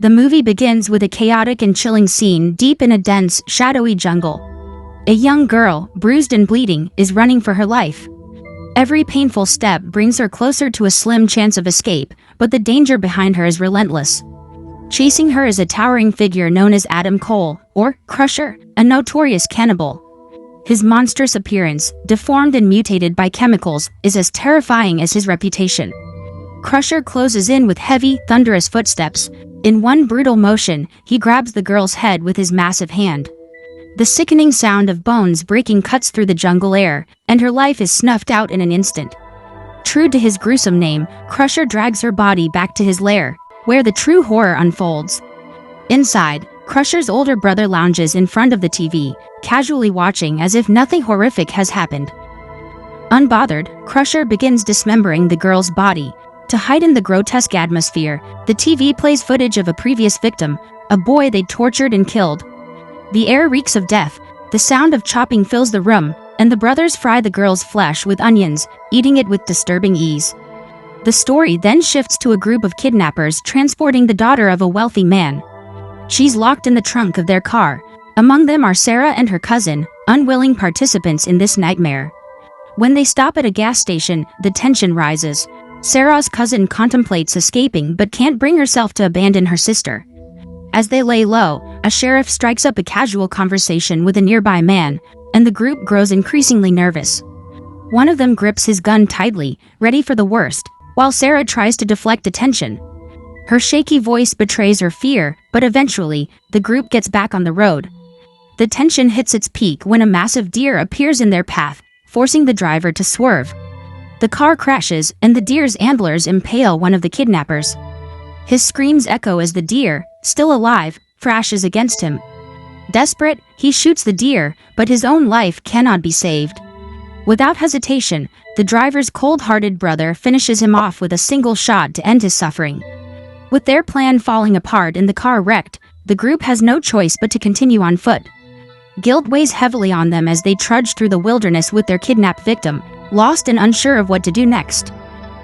The movie begins with a chaotic and chilling scene deep in a dense, shadowy jungle. A young girl, bruised and bleeding, is running for her life. Every painful step brings her closer to a slim chance of escape, but the danger behind her is relentless. Chasing her is a towering figure known as Adam Cole, or Crusher, a notorious cannibal. His monstrous appearance, deformed and mutated by chemicals, is as terrifying as his reputation. Crusher closes in with heavy, thunderous footsteps. In one brutal motion, he grabs the girl's head with his massive hand. The sickening sound of bones breaking cuts through the jungle air, and her life is snuffed out in an instant. True to his gruesome name, Crusher drags her body back to his lair, where the true horror unfolds. Inside, Crusher's older brother lounges in front of the TV, casually watching as if nothing horrific has happened. Unbothered, Crusher begins dismembering the girl's body. To heighten the grotesque atmosphere, the TV plays footage of a previous victim, a boy they'd tortured and killed. The air reeks of death, the sound of chopping fills the room, and the brothers fry the girl's flesh with onions, eating it with disturbing ease. The story then shifts to a group of kidnappers transporting the daughter of a wealthy man. She's locked in the trunk of their car. Among them are Sarah and her cousin, unwilling participants in this nightmare. When they stop at a gas station, the tension rises. Sarah's cousin contemplates escaping but can't bring herself to abandon her sister. As they lay low, a sheriff strikes up a casual conversation with a nearby man, and the group grows increasingly nervous. One of them grips his gun tightly, ready for the worst, while Sarah tries to deflect attention. Her shaky voice betrays her fear, but eventually, the group gets back on the road. The tension hits its peak when a massive deer appears in their path, forcing the driver to swerve. The car crashes, and the deer's antlers impale one of the kidnappers. His screams echo as the deer, still alive, thrashes against him. Desperate, he shoots the deer, but his own life cannot be saved. Without hesitation, the driver's cold-hearted brother finishes him off with a single shot to end his suffering. With their plan falling apart and the car wrecked, the group has no choice but to continue on foot. Guilt weighs heavily on them as they trudge through the wilderness with their kidnapped victim, lost and unsure of what to do next.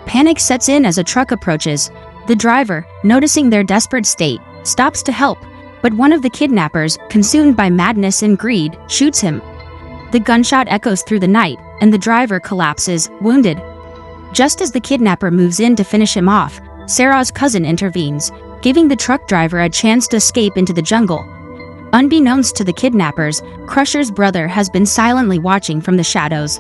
Panic sets in as a truck approaches. The driver, noticing their desperate state, stops to help, but one of the kidnappers, consumed by madness and greed, shoots him. The gunshot echoes through the night, and the driver collapses, wounded. Just as the kidnapper moves in to finish him off, Sarah's cousin intervenes, giving the truck driver a chance to escape into the jungle. Unbeknownst to the kidnappers, Crusher's brother has been silently watching from the shadows.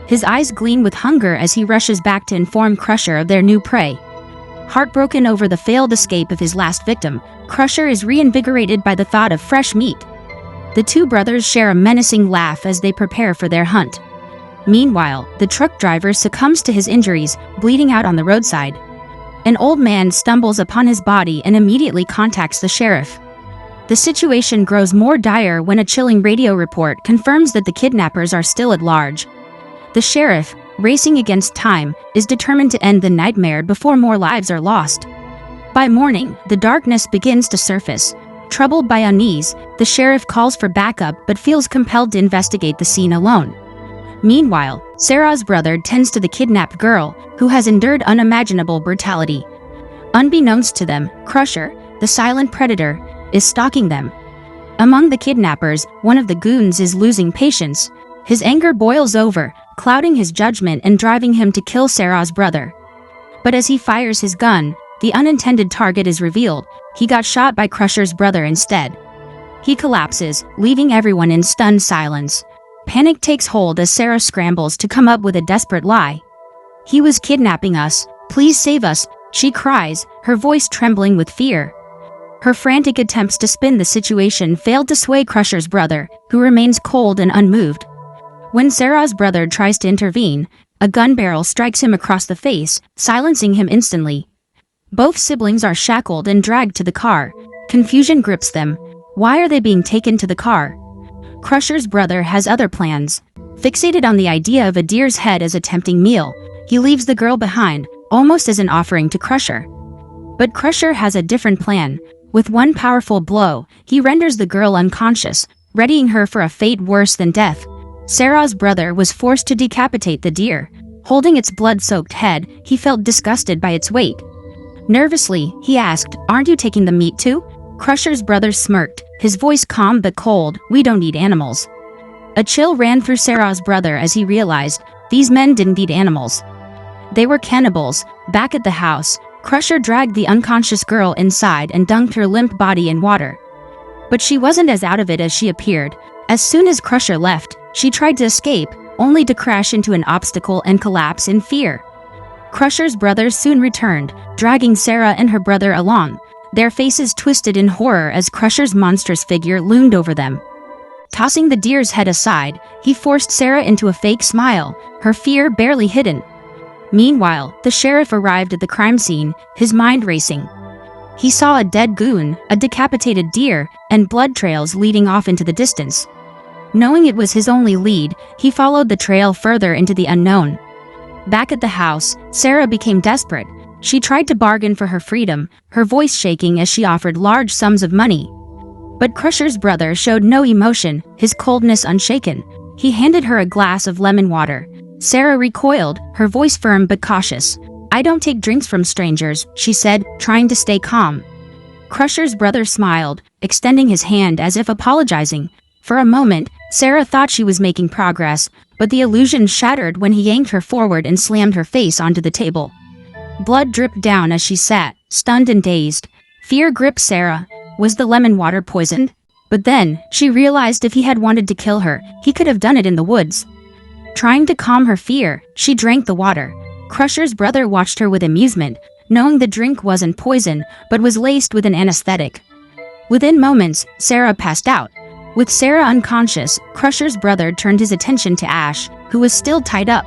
His eyes gleam with hunger as he rushes back to inform Crusher of their new prey. Heartbroken over the failed escape of his last victim, Crusher is reinvigorated by the thought of fresh meat. The two brothers share a menacing laugh as they prepare for their hunt. Meanwhile, the truck driver succumbs to his injuries, bleeding out on the roadside. An old man stumbles upon his body and immediately contacts the sheriff. The situation grows more dire when a chilling radio report confirms that the kidnappers are still at large. The sheriff, racing against time, is determined to end the nightmare before more lives are lost. By morning, the darkness begins to surface. Troubled by unease, the sheriff calls for backup but feels compelled to investigate the scene alone. Meanwhile, Sarah's brother tends to the kidnapped girl, who has endured unimaginable brutality. Unbeknownst to them, Crusher, the silent predator, is stalking them. Among the kidnappers, one of the goons is losing patience. His anger boils over, clouding his judgment and driving him to kill Sarah's brother. But as he fires his gun, the unintended target is revealed. He got shot by Crusher's brother instead. He collapses, leaving everyone in stunned silence. Panic takes hold as Sarah scrambles to come up with a desperate lie. "He was kidnapping us. Please save us," she cries, her voice trembling with fear. Her frantic attempts to spin the situation failed to sway Crusher's brother, who remains cold and unmoved. When Sarah's brother tries to intervene, a gun barrel strikes him across the face, silencing him instantly. Both siblings are shackled and dragged to the car. Confusion grips them. Why are they being taken to the car? Crusher's brother has other plans. Fixated on the idea of a deer's head as a tempting meal, he leaves the girl behind, almost as an offering to Crusher. But Crusher has a different plan. With one powerful blow, he renders the girl unconscious, readying her for a fate worse than death. Sarah's brother was forced to decapitate the deer. Holding its blood-soaked head, he felt disgusted by its weight. Nervously, he asked, "Aren't you taking the meat too?" Crusher's brother smirked, his voice calm but cold. "We don't eat animals." A chill ran through Sarah's brother as he realized these men didn't eat animals. They were cannibals. Back at the house, Crusher dragged the unconscious girl inside and dunked her limp body in water. But she wasn't as out of it as she appeared. As soon as Crusher left, she tried to escape, only to crash into an obstacle and collapse in fear. Crusher's brothers soon returned, dragging Sarah and her brother along, their faces twisted in horror as Crusher's monstrous figure loomed over them. Tossing the deer's head aside, he forced Sarah into a fake smile, her fear barely hidden. Meanwhile, the sheriff arrived at the crime scene, his mind racing. He saw a dead goon, a decapitated deer, and blood trails leading off into the distance. Knowing it was his only lead, he followed the trail further into the unknown. Back at the house, Sarah became desperate. She tried to bargain for her freedom, her voice shaking as she offered large sums of money. But Crusher's brother showed no emotion, his coldness unshaken. He handed her a glass of lemon water. Sarah recoiled, her voice firm but cautious. "I don't take drinks from strangers," she said, trying to stay calm. Crusher's brother smiled, extending his hand as if apologizing. For a moment, Sarah thought she was making progress, but the illusion shattered when he yanked her forward and slammed her face onto the table. Blood dripped down as she sat, stunned and dazed. Fear gripped Sarah. Was the lemon water poisoned? But then, she realized if he had wanted to kill her, he could have done it in the woods. Trying to calm her fear, she drank the water. Crusher's brother watched her with amusement, knowing the drink wasn't poison, but was laced with an anesthetic. Within moments, Sarah passed out. With Sarah unconscious, Crusher's brother turned his attention to Ash, who was still tied up.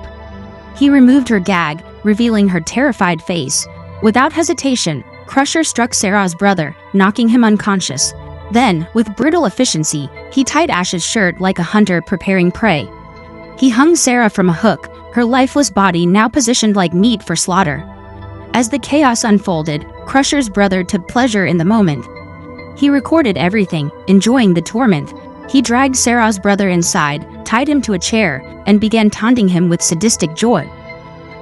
He removed her gag, revealing her terrified face. Without hesitation, Crusher struck Sarah's brother, knocking him unconscious. Then, with brutal efficiency, he tied Ash's shirt like a hunter preparing prey. He hung Sarah from a hook, her lifeless body now positioned like meat for slaughter. As the chaos unfolded, Crusher's brother took pleasure in the moment. He recorded everything, enjoying the torment. He dragged Sarah's brother inside, tied him to a chair, and began taunting him with sadistic joy.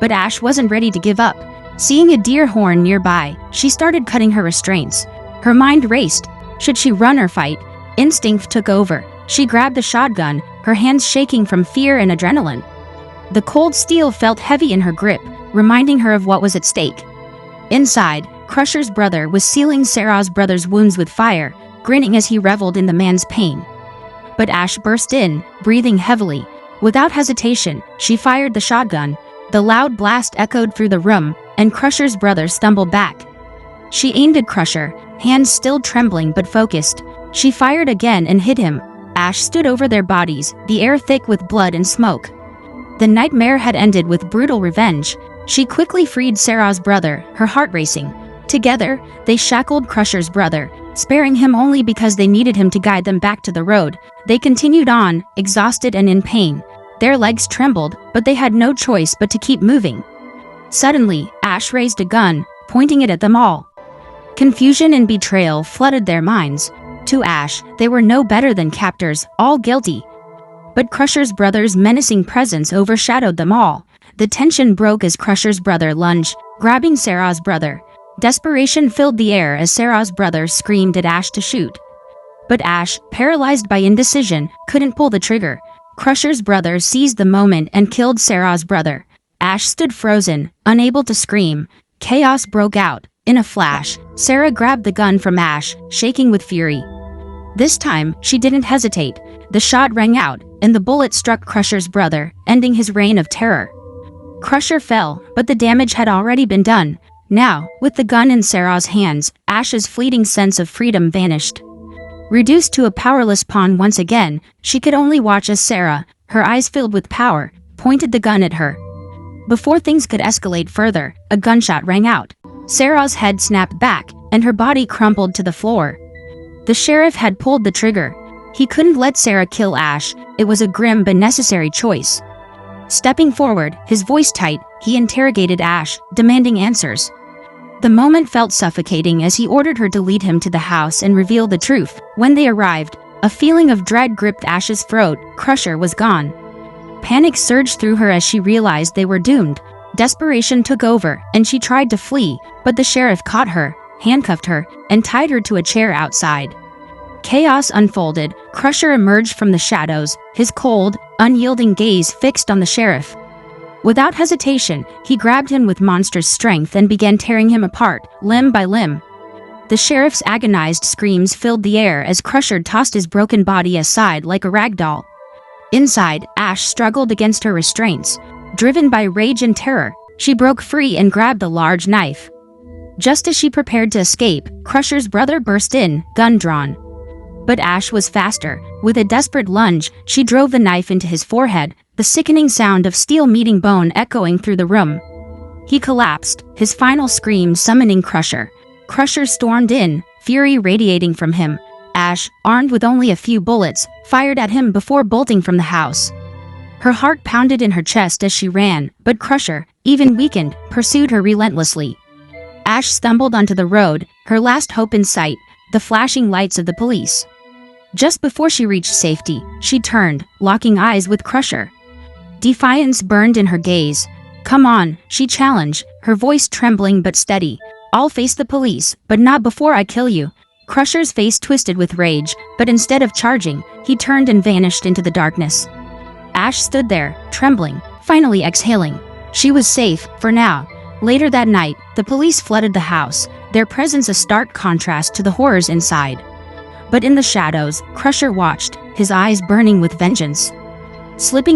But Ash wasn't ready to give up. Seeing a deer horn nearby, she started cutting her restraints. Her mind raced. Should she run or fight? Instinct took over. She grabbed the shotgun, her hands shaking from fear and adrenaline. The cold steel felt heavy in her grip, reminding her of what was at stake. Inside, Crusher's brother was sealing Sarah's brother's wounds with fire, grinning as he reveled in the man's pain. But Ash burst in, breathing heavily. Without hesitation, she fired the shotgun. The loud blast echoed through the room, and Crusher's brother stumbled back. She aimed at Crusher, hands still trembling but focused. She fired again and hit him. Ash stood over their bodies, the air thick with blood and smoke. The nightmare had ended with brutal revenge. She quickly freed Sarah's brother, her heart racing. Together, they shackled Crusher's brother, sparing him only because they needed him to guide them back to the road. They continued on, exhausted and in pain. Their legs trembled, but they had no choice but to keep moving. Suddenly, Ash raised a gun, pointing it at them all. Confusion and betrayal flooded their minds. To Ash, they were no better than captors, all guilty. But Crusher's brother's menacing presence overshadowed them all. The tension broke as Crusher's brother lunged, grabbing Sarah's brother. Desperation filled the air as Sarah's brother screamed at Ash to shoot. But Ash, paralyzed by indecision, couldn't pull the trigger. Crusher's brother seized the moment and killed Sarah's brother. Ash stood frozen, unable to scream. Chaos broke out. In a flash, Sarah grabbed the gun from Ash, shaking with fury. This time, she didn't hesitate. The shot rang out, and the bullet struck Crusher's brother, ending his reign of terror. Crusher fell, but the damage had already been done. Now, with the gun in Sarah's hands, Ash's fleeting sense of freedom vanished. Reduced to a powerless pawn once again, she could only watch as Sarah, her eyes filled with power, pointed the gun at her. Before things could escalate further, a gunshot rang out. Sarah's head snapped back, and her body crumpled to the floor. The sheriff had pulled the trigger. He couldn't let Sarah kill Ash. It was a grim but necessary choice. Stepping forward, his voice tight, he interrogated Ash, demanding answers. The moment felt suffocating as he ordered her to lead him to the house and reveal the truth. When they arrived, a feeling of dread gripped Ash's throat. Crusher was gone. Panic surged through her as she realized they were doomed. Desperation took over, and she tried to flee, but the sheriff caught her, handcuffed her, and tied her to a chair outside. Chaos unfolded. Crusher emerged from the shadows, his cold, unyielding gaze fixed on the sheriff. Without hesitation, he grabbed him with monstrous strength and began tearing him apart, limb by limb. The sheriff's agonized screams filled the air as Crusher tossed his broken body aside like a rag doll. Inside, Ash struggled against her restraints. Driven by rage and terror, she broke free and grabbed a large knife. Just as she prepared to escape, Crusher's brother burst in, gun drawn. But Ash was faster. With a desperate lunge, she drove the knife into his forehead, the sickening sound of steel meeting bone echoing through the room. He collapsed, his final scream summoning Crusher. Crusher stormed in, fury radiating from him. Ash, armed with only a few bullets, fired at him before bolting from the house. Her heart pounded in her chest as she ran, but Crusher, even weakened, pursued her relentlessly. Ash stumbled onto the road, her last hope in sight, the flashing lights of the police. Just before she reached safety, she turned, locking eyes with Crusher. Defiance burned in her gaze. "Come on," she challenged, her voice trembling but steady. "I'll face the police, but not before I kill you." Crusher's face twisted with rage, but instead of charging, he turned and vanished into the darkness. Ash stood there, trembling, finally exhaling. She was safe, for now. Later that night, the police flooded the house, their presence a stark contrast to the horrors inside. But in the shadows, Crusher watched, his eyes burning with vengeance. Slipping